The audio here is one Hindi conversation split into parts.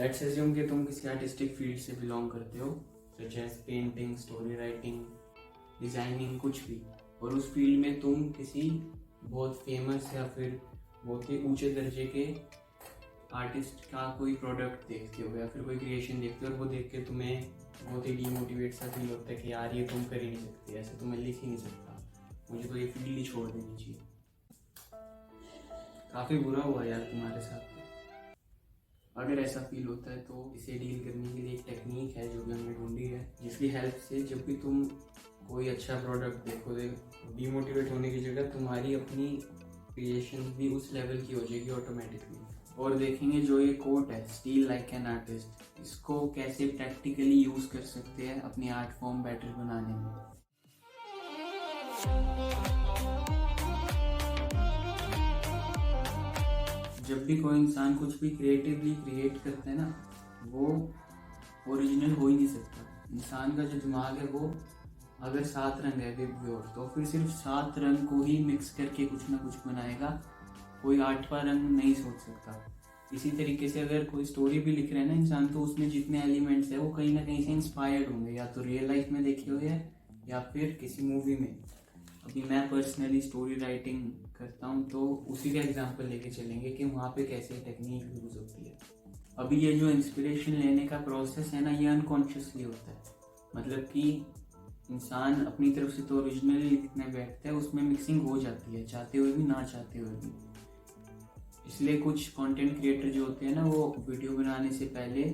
लेट्स अज्यूम कि तुम किसी आर्टिस्टिक फील्ड से बिलोंग करते हो, such as painting, story writing, designing, कुछ भी। और उस फील्ड में तुम किसी बहुत फेमस या फिर बहुत ही ऊंचे दर्जे के आर्टिस्ट का कोई प्रोडक्ट देखते हो या फिर कोई क्रिएशन देखते हो और वो देख के तुम्हें बहुत ही डीमोटिवेट सा फील होता है कि यार ये तुम कर ही नहीं सकते, ऐसे तो मैं लिख ही नहीं सकता, मुझे तो ये फील्ड ही छोड़ देनी चाहिए। काफ़ी बुरा हुआ यार तुम्हारे साथ। अगर ऐसा फील होता है तो इसे डील करने के लिए एक टेक्निक है जो भी हमने ढूंढी है, जिसकी हेल्प से जब भी तुम कोई अच्छा प्रोडक्ट देखोगे, डीमोटिवेट होने की जगह तुम्हारी अपनी क्रिएशन भी उस लेवल की हो जाएगी ऑटोमेटिकली। और देखेंगे जो ये कोट है, स्टील लाइक एन आर्टिस्ट, इसको कैसे प्रैक्टिकली यूज कर सकते हैं अपनी आर्ट फॉर्म बेटर बनाने में। जब भी कोई इंसान कुछ भी क्रिएटिवली क्रिएट करता है ना, वो ओरिजिनल हो ही नहीं सकता। इंसान का जो दिमाग है वो अगर 7 रंग है विद योर, तो फिर सिर्फ 7 रंग को ही मिक्स करके कुछ ना कुछ बनाएगा, कोई 8वां रंग नहीं सोच सकता। इसी तरीके से अगर कोई स्टोरी भी लिख रहे हैं ना इंसान, तो उसमें जितने एलिमेंट्स है वो कहीं ना कहीं से इंस्पायर्ड होंगे, या तो रियल लाइफ में देखे हुए हैं या फिर किसी मूवी में। अभी मैं पर्सनली स्टोरी राइटिंग करता हूँ तो उसी का एग्जांपल लेके चलेंगे कि वहाँ पे कैसे टेक्निक यूज होती है। अभी ये जो इंस्पिरेशन लेने का प्रोसेस है ना, ये अनकॉन्शियसली होता है। मतलब कि इंसान अपनी तरफ से तो ओरिजिनली लिखने बैठता है, उसमें मिक्सिंग हो जाती है, चाहते हुए भी ना चाहते हुए भी। इसलिए कुछ कंटेंट क्रिएटर जो होते हैं ना, वो वीडियो बनाने से पहले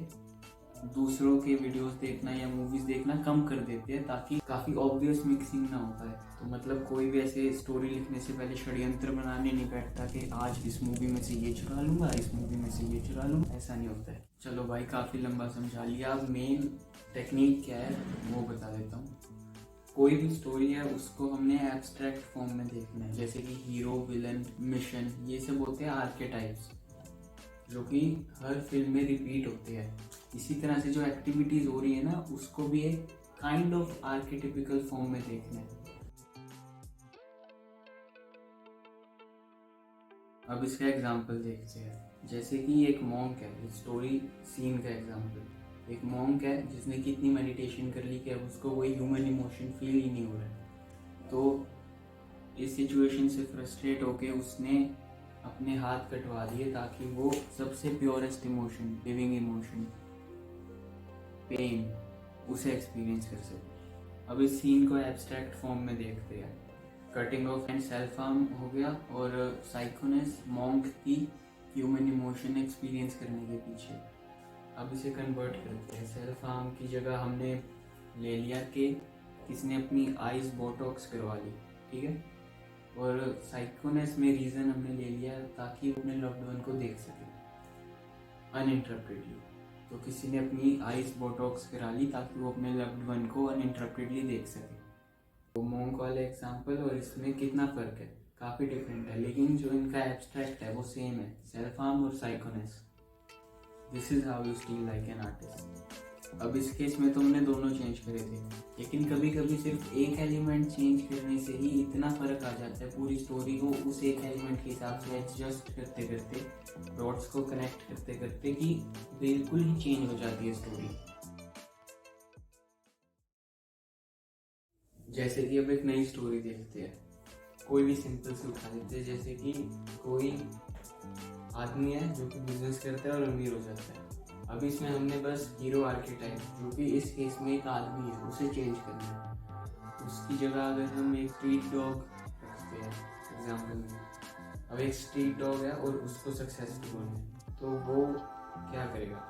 दूसरों के वीडियोस देखना या मूवीज देखना कम कर देते हैं, ताकि काफी ऑब्वियस मिक्सिंग ना हो पाए। तो मतलब कोई भी ऐसे स्टोरी लिखने से पहले षड्यंत्र बनाने नहीं बैठता कि आज इस मूवी में से ये चुरा लूंगा, इस मूवी में से ये चुरा लूंगा, ऐसा नहीं होता है। चलो भाई, काफी लंबा समझा लिया, अब मेन टेक्निक क्या है वो बता देता हूँ। कोई भी स्टोरी है उसको हमने एब्स्ट्रैक्ट फॉर्म में देखना है, जैसे कि हीरो, विलन, मिशन, ये सब होते हैं आर्केटाइप्स जो कि हर फिल्म में रिपीट होते हैं। इसी तरह से जो एक्टिविटीज हो रही है ना, उसको भी एक काइंड ऑफ आर्केटिपिकल फॉर्म में देखना है। अब इसका एग्जांपल देखते हैं, जैसे कि एक मॉन्क है, स्टोरी सीन का एग्जांपल। एक मॉन्क है जिसने कितनी मेडिटेशन कर ली कि अब उसको कोई ह्यूमन इमोशन फील ही नहीं हो रहा है। तो इस सिचुएशन से फ्रस्ट्रेट होके उसने अपने हाथ कटवा दिए ताकि वो सबसे purest emotion, living emotion, pain, उसे एक्सपीरियंस कर सके। अब इस सीन को एब्स्ट्रैक्ट फॉर्म में देखते हैं। Cutting of and self harm हो गया, और साइकोनेस मॉन्क की ह्यूमन इमोशन एक्सपीरियंस करने के पीछे। अब इसे कन्वर्ट करते हैं। सेल्फ हार्म की जगह हमने ले लिया कि किसने अपनी आईज बोटॉक्स करवा ली, ठीक है। और साइकोनेस में रीज़न हमने ले लिया ताकि वो अपने लव्ड वन को देख सके अनइंटरप्टेडली। तो किसी ने अपनी आईज बोटॉक्स करा ली ताकि वो अपने लव्ड वन को अनइंटरप्टेडली देख सके। तो मॉन्क वाले एग्जाम्पल और इसमें कितना फ़र्क है, काफ़ी डिफरेंट है, लेकिन जो इनका एब्स्ट्रैक्ट है वो सेम है, सेल्फ हार्म और साइकोनेस। This is how you steal like an artist. अब इस केस में तो हमने दोनों चेंज करे थे, लेकिन कभी कभी सिर्फ एक एलिमेंट चेंज करने से ही इतना फर्क आ जाता है, पूरी स्टोरी को उस एक एलिमेंट के हिसाब से एडजस्ट करते करते, डॉट्स को कनेक्ट करते करते, कि बिल्कुल ही चेंज हो जाती है स्टोरी। जैसे कि अब एक नई स्टोरी देखते हैं, कोई भी सिंपल से उठा लेते हैं, जैसे कि कोई आदमी है जो कि बिजनेस करता है और अमीर हो जाता है। अब इसमें हमने बस हीरो आर्केटाइप, जो कि इस केस में एक आदमी है, उसे चेंज करना है। उसकी जगह अगर हम एक स्ट्रीट डॉग रखते हैं एग्जाम्पल में, अब एक स्ट्रीट डॉग है और उसको सक्सेसफुल होना है, तो वो क्या करेगा?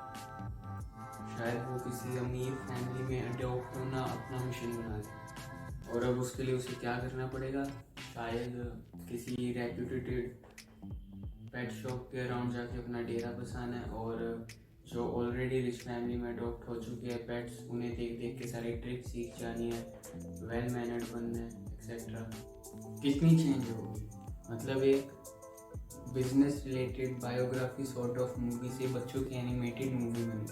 शायद वो किसी अमीर फैमिली में अडॉप्ट होना अपना मिशन बना ले, और अब उसके लिए उसे क्या करना पड़ेगा? शायद किसी रेप्यूटेड पेट शॉप के अराउंड जाके अपना डेरा बसाना है, और जो ऑलरेडी रिच फैमिली में अडॉप्ट हो चुके हैं पेट्स, उन्हें देख देख के सारी ट्रिक सीख जानी है, वेल मैनर्ड बनना है, एक्सेट्रा। कितनी चेंज होगी? मतलब एक business related biography sort of movie से बच्चों की एनिमेटेड मूवी बनी।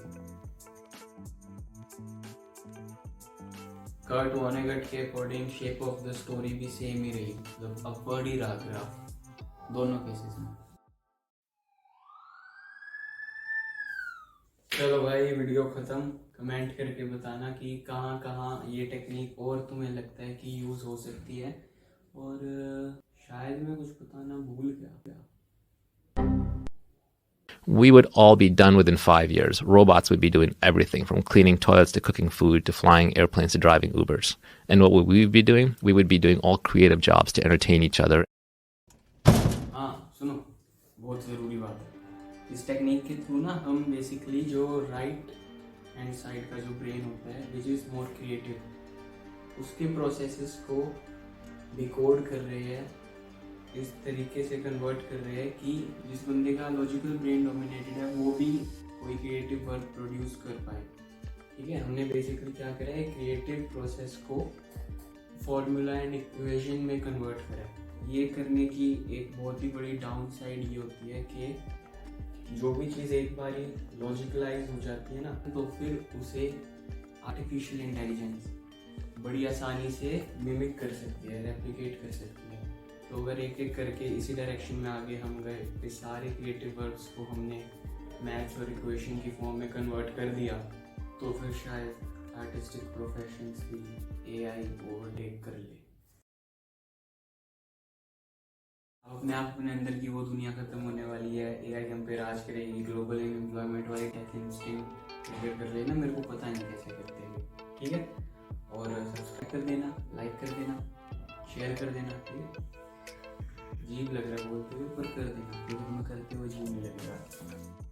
कर्ट वॉनेगट के according shape of the story भी सेम ही रही, मतलब अपवर्ड ही रहा ग्राफ दोनों केसेस में। चलो भाई वीडियो ख़त्म। कमेंट करके बताना कि कहाँ कहाँ ये टेक्निक और तुम्हें लगता है कि यूज़ हो सकती है। और शायद मैं कुछ बताना भूल गया। We would all be done within 5 years. Robots would be doing everything from cleaning toilets to cooking food to flying airplanes to driving Ubers. And what would we be doing? We would be doing all creative jobs to entertain each other. हाँ सुनो, बहुत ज़रूरी बात है। इस टेक्निक के थ्रू ना हम बेसिकली जो राइट हैंड साइड का जो ब्रेन होता है विच इज़ मोर क्रिएटिव, उसके प्रोसेसेस को डिकोड कर रहे हैं, इस तरीके से कन्वर्ट कर रहे हैं कि जिस बंदे का लॉजिकल ब्रेन डोमिनेटेड है वो भी कोई क्रिएटिव वर्क प्रोड्यूस कर पाए। ठीक है, हमने बेसिकली क्या करा है, क्रिएटिव प्रोसेस को फॉर्मूला एंड इक्वेशन में कन्वर्ट करा है। ये करने की एक बहुत ही बड़ी डाउन साइड ये होती है कि जो भी चीज़ एक बार लॉजिकलाइज हो जाती है ना, तो फिर उसे आर्टिफिशियल इंटेलिजेंस बड़ी आसानी से मिमिक कर सकती है, रेप्लिकेट कर सकती है। तो अगर एक एक करके इसी डायरेक्शन में आगे हम गए, फिर सारे क्रिएटिव वर्क्स को हमने मैथ्स और इक्वेशन की फॉर्म में कन्वर्ट कर दिया, तो फिर शायद आर्टिस्टिक प्रोफेशंस भी एआई ओवरटेक कर ले। अपने आप अपने अंदर की वो दुनिया खत्म होने वाली है, एआई हम पे राज करेगी, ग्लोबल एम्प्लॉयमेंट वाली टेक इंस्टिंक्ट ट्रिगर कर लेना, मेरे को पता नहीं कैसे करते हैं। ठीक है, और सब्सक्राइब कर देना, लाइक कर देना, शेयर कर देना। ठीक है, अजीब लग रहा है बोलते हुए पर कर देना, क्योंकि तुम्हें करते हुए अजीब नहीं लगेगा।